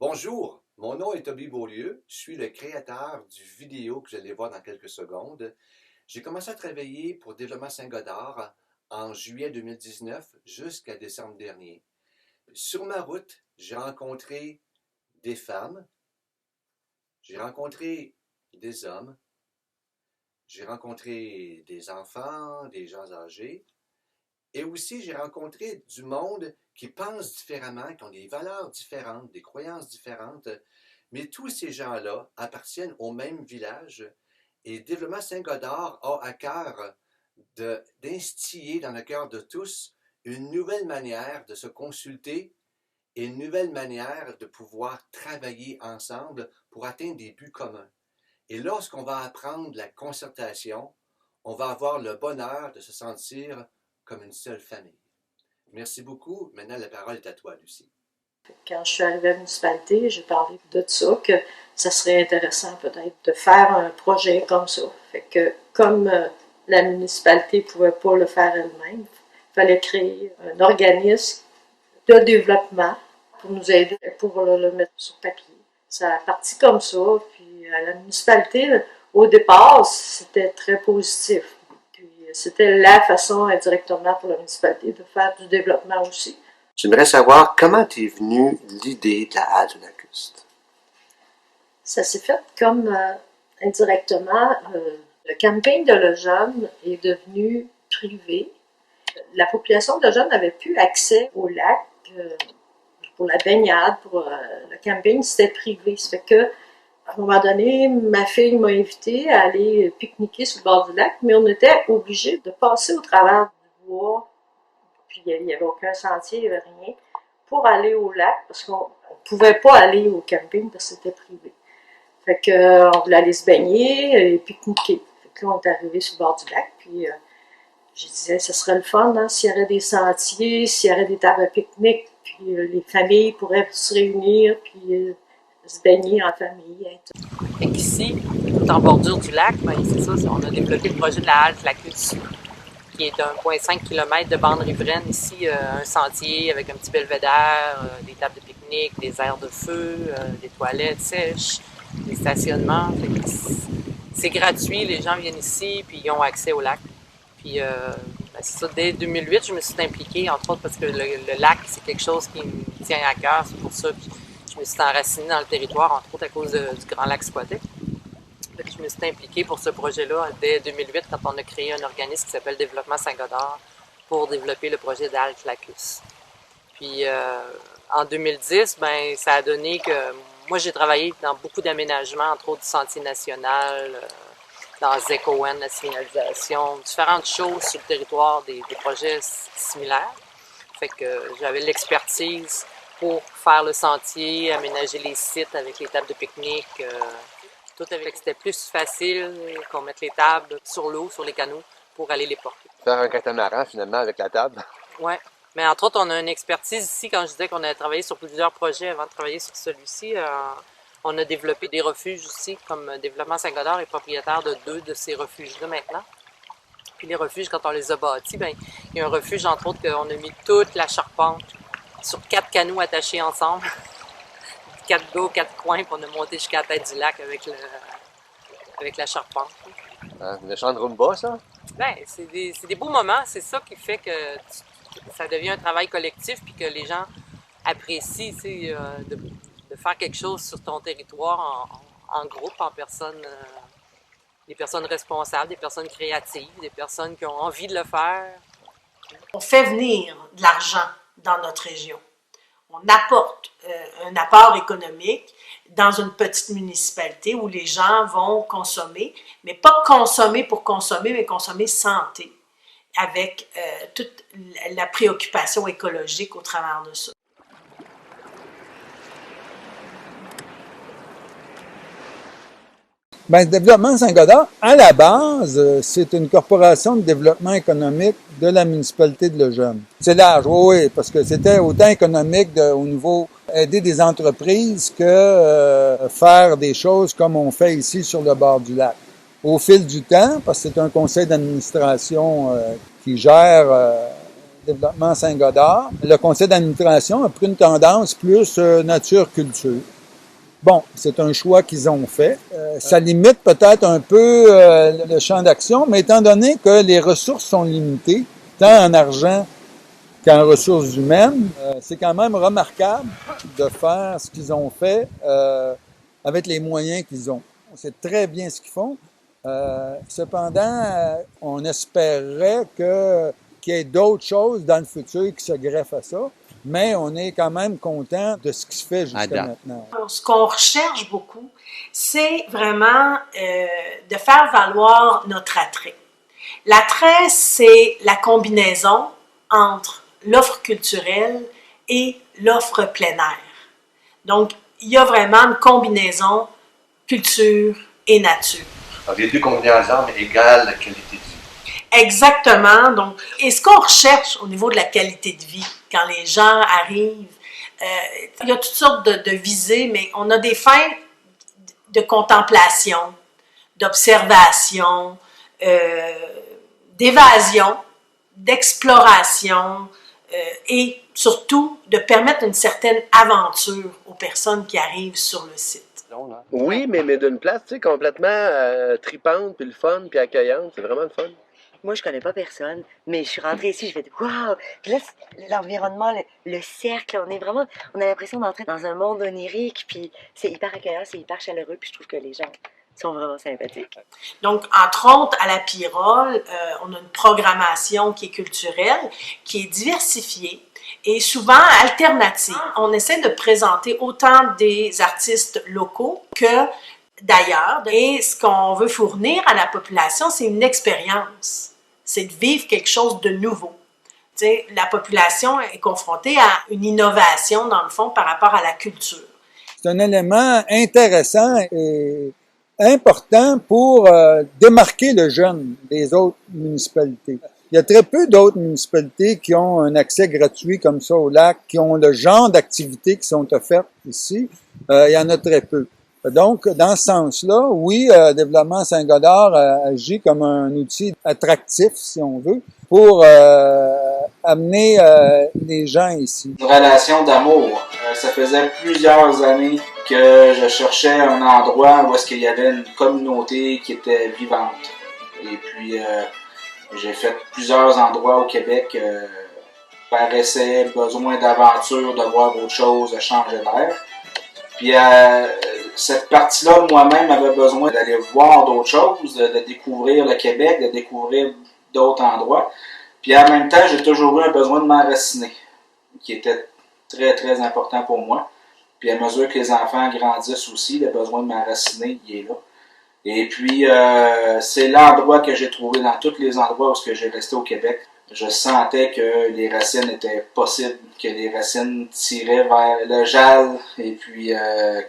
Bonjour, mon nom est Toby Beaulieu. Je suis le créateur du vidéo que vous allez voir dans quelques secondes. J'ai commencé à travailler pour Développement Saint-Godard en juillet 2019 jusqu'à décembre dernier. Sur ma route, j'ai rencontré des femmes, j'ai rencontré des hommes, j'ai rencontré des enfants, des gens âgés, et aussi j'ai rencontré du monde qui pense différemment, qui ont des valeurs différentes, des croyances différentes. Mais tous ces gens-là appartiennent au même village et Développement Saint-Godard a à cœur d'instiller dans le cœur de tous une nouvelle manière de se consulter et une nouvelle manière de pouvoir travailler ensemble pour atteindre des buts communs. Et lorsqu'on va apprendre la concertation, on va avoir le bonheur de se sentir comme une seule famille. Merci beaucoup. Maintenant, la parole est à toi, Lucie. Quand je suis arrivée à la municipalité, j'ai parlé de ça, que ça serait intéressant peut-être de faire un projet comme ça. Fait que comme la municipalité ne pouvait pas le faire elle-même, il fallait créer un organisme de développement pour nous aider, pour le mettre sur papier. Ça a parti comme ça, puis à la municipalité, au départ, c'était très positif. Puis c'était la façon indirectement pour la municipalité de faire du développement aussi. J'aimerais savoir comment t'es venue l'idée de la halte lacustre. Ça s'est fait comme indirectement. Le camping de Lejeune est devenu privé. La population de Lejeune n'avait plus accès au lac pour la baignade, pour le camping, c'était privé. Ça fait que, à un moment donné, ma fille m'a invitée à aller pique-niquer sur le bord du lac, mais on était obligé de passer au travers du bois, puis il n'y avait aucun sentier, il n'y avait rien, pour aller au lac, parce qu'on ne pouvait pas aller au camping parce que c'était privé. Fait que, on voulait aller se baigner et pique-niquer. Fait que là, on est arrivé sur le bord du lac, puis je disais, ce serait le fun, hein, s'il y aurait des sentiers, s'il y aurait des tables à pique-nique, puis les familles pourraient se réunir, puis se baigner en famille. Fait qu'ici, tout en bordure du lac, ben, c'est ça, on a développé le projet de la halte Lacus, qui est d'1,5 km de bande riveraine. Ici, un sentier avec un petit belvédère, des tables de pique-nique, des aires de feu, des toilettes sèches, des stationnements. C'est gratuit, les gens viennent ici, puis ils ont accès au lac. Puis, ben c'est ça, dès 2008, je me suis impliquée, entre autres parce que le lac, c'est quelque chose qui me tient à cœur. C'est pour ça que je me suis enracinée dans le territoire, entre autres à cause du Grand Lac Squatec. Je me suis impliquée pour ce projet-là dès 2008, quand on a créé un organisme qui s'appelle Développement Saint-Godard pour développer le projet d'Halte Lacus. Puis, en 2010, ben, ça a donné que moi, j'ai travaillé dans beaucoup d'aménagements, entre autres du Sentier national, dans ZECON, la signalisation, différentes choses sur le territoire, des projets similaires. Fait que j'avais l'expertise pour faire le sentier, aménager les sites avec les tables de pique-nique, tout avec. C'était plus facile qu'on mette les tables sur l'eau, sur les canaux, pour aller les porter. Faire un catamaran, finalement, avec la table. Oui. Mais entre autres, on a une expertise ici. Quand je disais qu'on a travaillé sur plusieurs projets avant de travailler sur celui-ci, on a développé des refuges aussi, comme Développement Saint-Godard est propriétaire de 2 de ces refuges-là maintenant. Puis les refuges, quand on les a bâtis, bien, il y a un refuge, entre autres, qu'on a mis toute la charpente sur 4 canots attachés ensemble. 4 gars, 4 coins, puis on a monté jusqu'à la tête du lac avec la charpente. Une méchante rumba, ça? Bien, c'est des beaux moments. C'est ça qui fait que ça devient un travail collectif, puis que les gens apprécient, tu sais, de faire quelque chose sur ton territoire en groupe, en personne, des personnes responsables, des personnes créatives, des personnes qui ont envie de le faire. On fait venir de l'argent dans notre région. On apporte un apport économique dans une petite municipalité où les gens vont consommer, mais pas consommer pour consommer, mais consommer santé, avec toute la préoccupation écologique au travers de ça. Bien, Développement Saint-Godard, à la base, c'est une corporation de développement économique de la municipalité de Lejeune. C'est large, oui, parce que c'était autant économique au niveau aider des entreprises que faire des choses comme on fait ici sur le bord du lac. Au fil du temps, parce que c'est un conseil d'administration qui gère développement Saint-Godard, le conseil d'administration a pris une tendance plus nature-culture. Bon, c'est un choix qu'ils ont fait. Ça limite peut-être un peu le champ d'action, mais étant donné que les ressources sont limitées, tant en argent qu'en ressources humaines, c'est quand même remarquable de faire ce qu'ils ont fait avec les moyens qu'ils ont. On sait très bien ce qu'ils font. Cependant, on espérait qu'il y ait d'autres choses dans le futur qui se greffent à ça, mais on est quand même content de ce qui se fait jusqu'à maintenant. Ce qu'on recherche beaucoup, c'est vraiment de faire valoir notre attrait. L'attrait, c'est la combinaison entre l'offre culturelle et l'offre plein air. Donc, il y a vraiment une combinaison culture et nature. Alors, les deux combinés ensemble égale la qualité de vie. Exactement. Donc, et ce qu'on recherche au niveau de la qualité de vie, quand les gens arrivent, il y a toutes sortes de visées, mais on a des fins de contemplation, d'observation, d'évasion, d'exploration et surtout de permettre une certaine aventure aux personnes qui arrivent sur le site. Oui, mais d'une place, tu sais, complètement tripante, puis le fun, puis accueillante. C'est vraiment le fun. Moi, je connais pas personne, mais je suis rentrée ici, je fais « Wow! » Puis là, l'environnement, le cercle, on a l'impression d'entrer dans un monde onirique, puis c'est hyper accueillant, c'est hyper chaleureux, puis je trouve que les gens sont vraiment sympathiques. Donc, entre autres, à la Pyrrole, on a une programmation qui est culturelle, qui est diversifiée et souvent alternative. On essaie de présenter autant des artistes locaux que d'ailleurs. Et ce qu'on veut fournir à la population, c'est une expérience. C'est de vivre quelque chose de nouveau. Tu sais, la population est confrontée à une innovation, dans le fond, par rapport à la culture. C'est un élément intéressant et important pour démarquer le jeune des autres municipalités. Il y a très peu d'autres municipalités qui ont un accès gratuit comme ça au lac, qui ont le genre d'activités qui sont offertes ici. Il y en a très peu. Donc, dans ce sens-là, oui, Développement Saint-Godard agit comme un outil attractif, si on veut, pour amener les gens ici. Une relation d'amour. Ça faisait plusieurs années que je cherchais un endroit où est-ce qu'il y avait une communauté qui était vivante. Et puis, j'ai fait plusieurs endroits au Québec par essai, besoin d'aventure, de voir autre chose, de changer d'air. Puis cette partie-là, moi-même, avait besoin d'aller voir d'autres choses, de découvrir le Québec, de découvrir d'autres endroits. Puis en même temps, j'ai toujours eu un besoin de m'enraciner, qui était très, très important pour moi. Puis à mesure que les enfants grandissent aussi, le besoin de m'enraciner, il est là. Et puis, c'est l'endroit que j'ai trouvé dans tous les endroits où j'ai resté au Québec. Je sentais que les racines étaient possibles, que les racines tiraient vers le Jalles et puis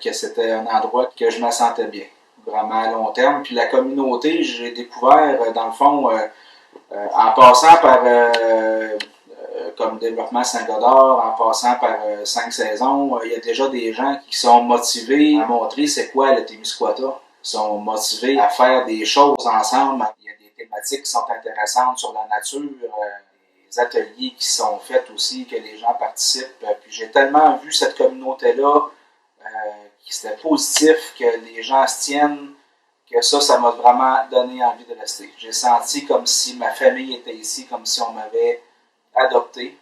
que c'était un endroit que je me sentais bien, vraiment à long terme. Puis la communauté, j'ai découvert, dans le fond, en passant par comme Développement Saint-Godard, en passant par 5 saisons, il y a déjà des gens qui sont motivés à montrer c'est quoi le Témiscouata. Ils sont motivés à faire des choses ensemble. Il y a des thématiques qui sont intéressantes sur la nature, des ateliers qui sont faits aussi, que les gens participent. Puis j'ai tellement vu cette communauté-là qui c'était positif, que les gens se tiennent, que ça m'a vraiment donné envie de rester. J'ai senti comme si ma famille était ici, comme si on m'avait adopté.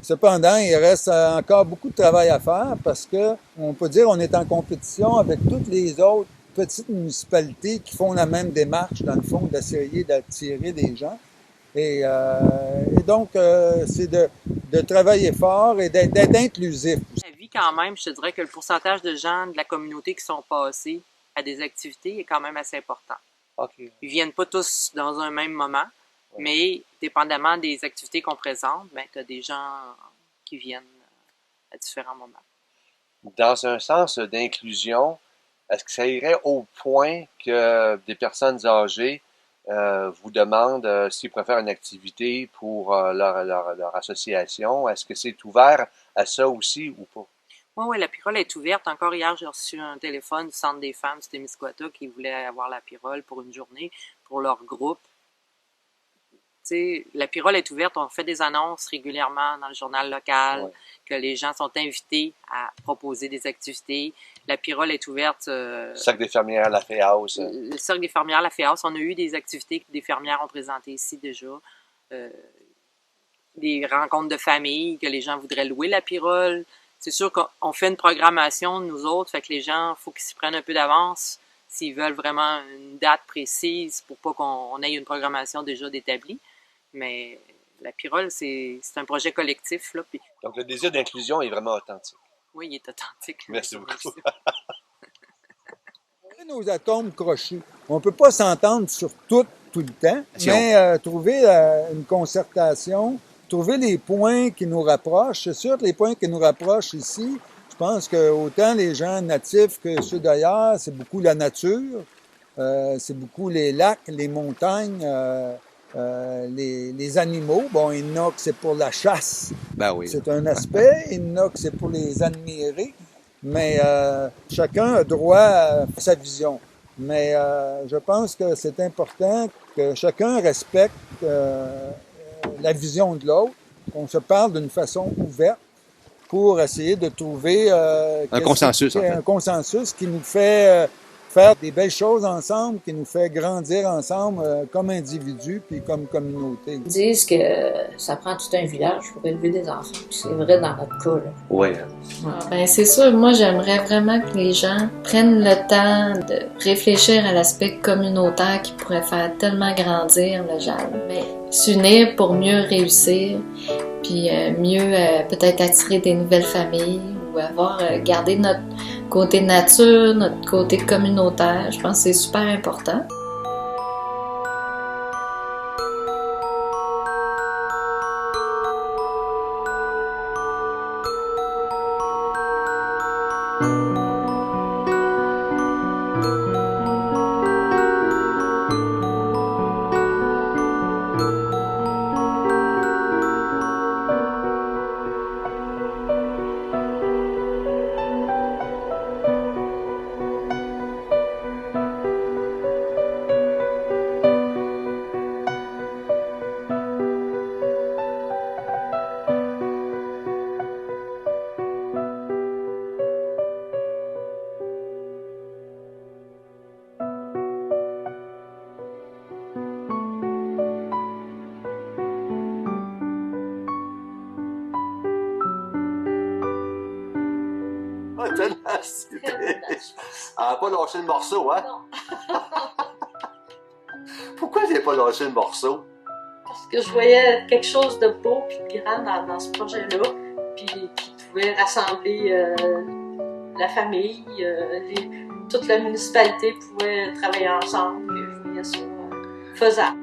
Cependant, il reste encore beaucoup de travail à faire parce que on peut dire qu'on est en compétition avec toutes les autres petites municipalités qui font la même démarche, dans le fond, d'essayer d'attirer des gens. Et donc, c'est de travailler fort et d'être inclusif. La vie, quand même, je te dirais que le pourcentage de gens de la communauté qui sont passés à des activités est quand même assez important. Okay. Ils viennent pas tous dans un même moment, mais dépendamment des activités qu'on présente, ben, tu as des gens qui viennent à différents moments. Dans un sens d'inclusion, est-ce que ça irait au point que des personnes âgées vous demandent s'ils préfèrent une activité pour leur association? Est-ce que c'est ouvert à ça aussi ou pas? Oui, la Pyrrole est ouverte. Encore hier, j'ai reçu un téléphone du Centre des femmes du Témiscouata qui voulait avoir la Pyrrole pour une journée, pour leur groupe. sais, la Pyrrole est ouverte, on fait des annonces régulièrement dans le journal local, Ouais. que les gens sont invités à proposer des activités. La Pyrrole est ouverte. Sac des fermières, la Féhouse. Le Cercle des fermières, la Féhouse, on a eu des activités que des fermières ont présentées ici déjà. Des rencontres de famille, que les gens voudraient louer la Pyrrole. C'est sûr qu'on fait une programmation, nous autres, fait que les gens, il faut qu'ils s'y prennent un peu d'avance s'ils veulent vraiment une date précise pour pas qu'on ait une programmation déjà d'établie. Mais la Pyrrole, c'est un projet collectif, là. Puis, Donc, le désir d'inclusion est vraiment authentique. oui, il est authentique. Merci beaucoup. On a nos atomes crochus. On ne peut pas s'entendre sur tout le temps, Si mais trouver une concertation, trouver les points qui nous rapprochent. C'est sûr que les points qui nous rapprochent ici, je pense que autant les gens natifs que ceux d'ailleurs, c'est beaucoup la nature, c'est beaucoup les lacs, les montagnes, les animaux. Bon, il y en a que c'est pour la chasse, Ben oui. c'est un aspect. Il y en a que c'est pour les admirer. Mais chacun a droit à sa vision. Mais je pense que c'est important que chacun respecte la vision de l'autre, qu'on se parle d'une façon ouverte pour essayer de trouver Un consensus, en fait. un consensus qui nous fait faire des belles choses ensemble, qui nous fait grandir ensemble comme individus puis comme communauté. Ils disent que ça prend tout un village pour élever des enfants. Puis c'est vrai dans notre cas, là. Oui. Ben, c'est sûr, moi j'aimerais vraiment que les gens prennent le temps de réfléchir à l'aspect communautaire qui pourrait faire tellement grandir le jeune. Mais s'unir pour mieux réussir, puis mieux peut-être attirer des nouvelles familles ou avoir gardé notre côté nature, notre côté communautaire. Je pense que c'est super important. Elle n'a pas lâché le morceau, hein? Non. Pourquoi j'ai pas lâché le morceau? Parce que je voyais quelque chose de beau et de grand dans ce projet-là, puis qui pouvait rassembler la famille, toute la municipalité pouvait travailler ensemble, et je voyais ça faisable.